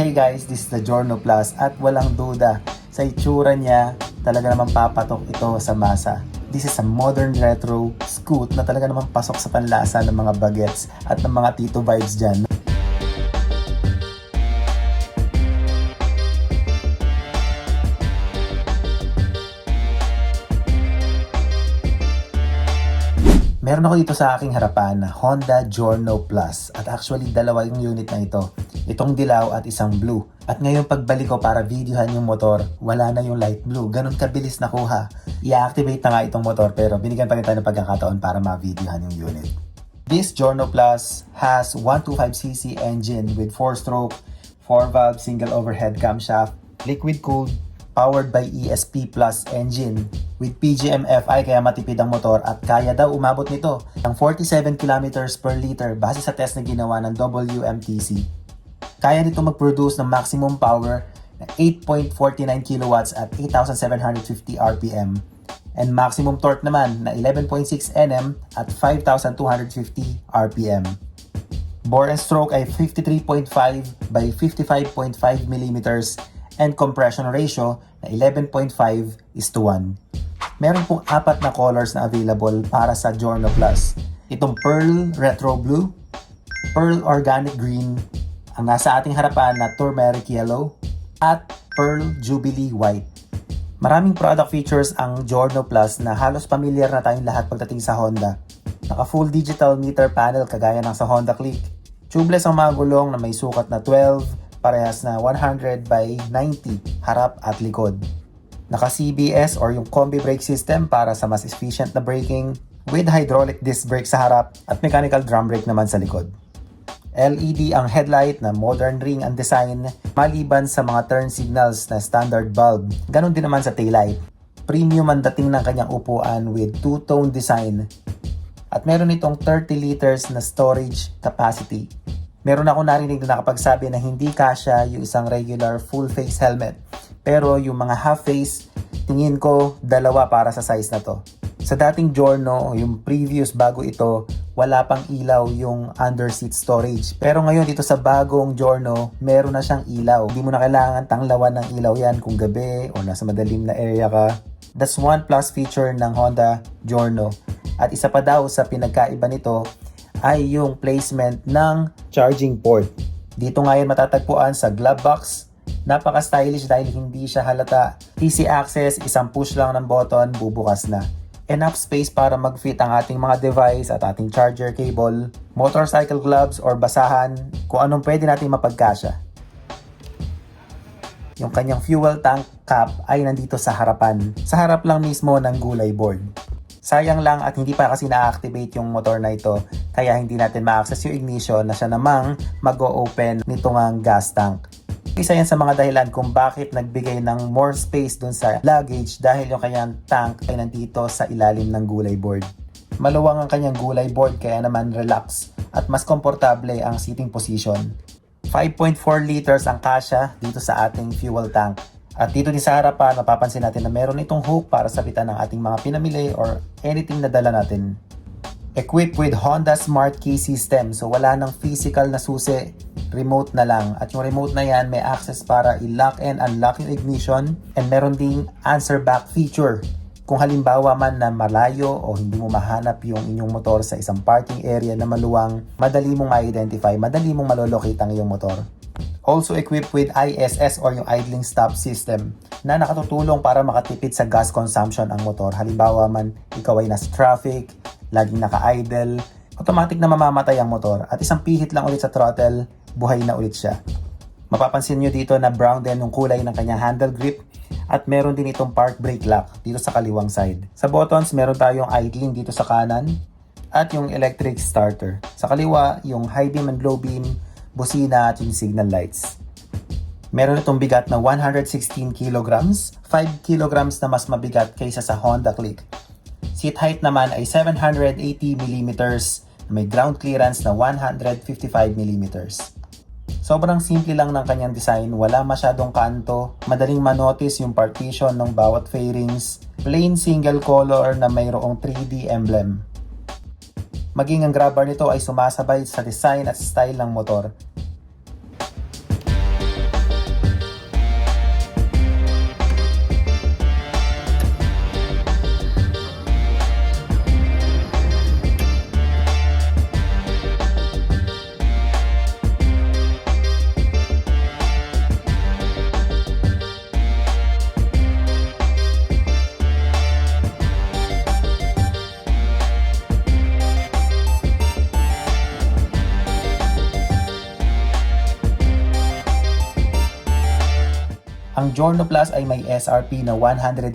Hey guys, this is the Giorno Plus at walang duda, sa itsura niya, talaga naman papatok ito sa masa. This is a modern retro scoot na talaga naman pasok sa panlasa ng mga bagets at ng mga tito vibes dyan. Meron ako dito sa aking harapan na Honda Giorno Plus at actually dalawa yung unit na ito. Itong dilaw at isang blue. At ngayon pagbalik ko para videohan yung motor, wala na yung light blue. Ganun kabilis nakuha. I-activate na nga itong motor pero binigyan pa rin tayo ng pagkakataon para ma-videohan yung unit. This Giorno Plus has 125cc engine with 4-stroke, 4-valve single overhead camshaft, liquid cooled, powered by ESP Plus engine with PGM-FI kaya matipid ang motor at kaya daw umabot nito ng 47 kilometers per liter base sa test na ginawa ng WMTC. Kaya nito mag-produce ng maximum power na 8.49 kilowatts at 8,750 RPM and maximum torque naman na 11.6 Nm at 5,250 RPM. Bore and stroke ay 53.5 by 55.5 mm and compression ratio na 11.5:1. Meron pong 4 na colors na available para sa Giorno Plus. Itong Pearl Retro Blue, Pearl Organic Green, ang nasa ating harapan na Turmeric Yellow, at Pearl Jubilee White. Maraming product features ang Giorno Plus na halos pamilyar na tayong lahat pagdating sa Honda. Naka full digital meter panel kagaya ng sa Honda Click. Tubeless ang mga gulong na may sukat na 12, parehas na 100 by 90 harap at likod. Naka CBS or yung combi brake system para sa mas efficient na braking with hydraulic disc brake sa harap at mechanical drum brake naman sa likod. LED ang headlight na modern ring ang design maliban sa mga turn signals na standard bulb. Ganon din naman sa taillight. Premium ang dating ng kanyang upuan with two-tone design at meron itong 30 liters na storage capacity. Meron ako narinig na nakapagsabi na hindi kasya yung isang regular full face helmet. Pero yung mga half face, tingin ko dalawa para sa size na to. Sa dating Giorno, yung previous bago ito, wala pang ilaw yung under seat storage. Pero ngayon dito sa bagong Giorno, meron na siyang ilaw. Hindi mo na kailangan tanglawan ng ilaw yan kung gabi o nasa madilim na area ka. That's one plus feature ng Honda Giorno. At isa pa daw sa pinagkaiba nito, ay yung placement ng charging port. Dito ngayon matatagpuan sa glove box. Napaka-stylish dahil hindi siya halata. Easy access, isang push lang ng button, bubukas na. Enough space para mag-fit ang ating mga device at ating charger cable, motorcycle gloves or basahan, kung anong pwede natin mapagkasya. Yung kanyang fuel tank cap ay nandito sa harapan. Sa harap lang mismo ng gulay board. Sayang lang at hindi pa kasi na-activate yung motor na ito kaya hindi natin ma-access yung ignition na siya namang mag-o-open nito ngang gas tank. Isa yan sa mga dahilan kung bakit nagbigay ng more space dun sa luggage dahil yung kanyang tank ay nandito sa ilalim ng gulay board. Maluwang ang kanyang gulay board kaya naman relax at mas komportable ang seating position. 5.4 liters ang kasya dito sa ating fuel tank. At dito din sa harapan, mapapansin natin na meron itong hook para sabitan ng ating mga pinamili or anything na dala natin. Equipped with Honda Smart Key System, so wala nang physical na susi, remote na lang. At yung remote na yan may access para i-lock and unlock yung ignition and meron ding answer back feature. Kung halimbawa man na malayo o hindi mo mahanap yung inyong motor sa isang parking area na maluwang, madali mong ma-identify, madali mong malolocate ang iyong motor. Also equipped with ISS or yung idling stop system na nakatutulong para makatipid sa gas consumption ang motor. Halimbawa man ikaw ay nasa traffic, laging naka-idle, automatic na mamamatay ang motor at isang pihit lang ulit sa throttle, buhay na ulit siya. Mapapansin nyo dito na brown din yung kulay ng kanyang handle grip at meron din itong park brake lock dito sa kaliwang side. Sa buttons meron tayong idling dito sa kanan at yung electric starter. Sa kaliwa yung high beam and low beam, busina at yung signal lights. Meron itong bigat na 116 kilograms, 5 kilograms na mas mabigat kaysa sa Honda Click. Seat height naman ay 780 mm na may ground clearance na 155 mm. Sobrang simple lang ng kanyang design, wala masyadong kanto, madaling manotice yung partition ng bawat fairings, plain single color na mayroong 3D emblem. Maging ang grab bar nito ay sumasabay sa design at style ng motor. Ang Giorno Plus ay may SRP na 103,000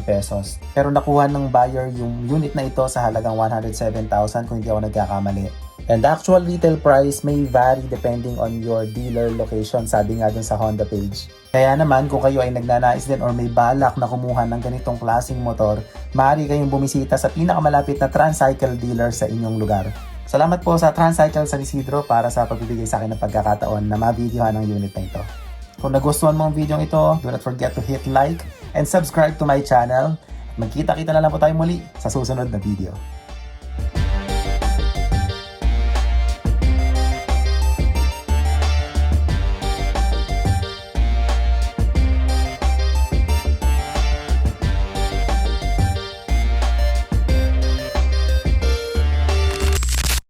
pesos. Pero nakuha ng buyer yung unit na ito sa halagang 107,000 kung hindi ako nagkakamali. And the actual retail price may vary depending on your dealer location, sabi nga dun sa Honda page. Kaya naman kung kayo ay nagnanais din or may balak na kumuha ng ganitong klaseng motor, maaari kayong bumisita sa pinakamalapit na Transcycle dealer sa inyong lugar. Salamat po sa Transcycle San Isidro para sa pagbibigay sa akin ng pagkakataon na ma-videohan ang unit na ito. Kung nagustuhan mo ang video ito, do not forget to hit like and subscribe to my channel. Magkita-kita na lang po tayo muli sa susunod na video.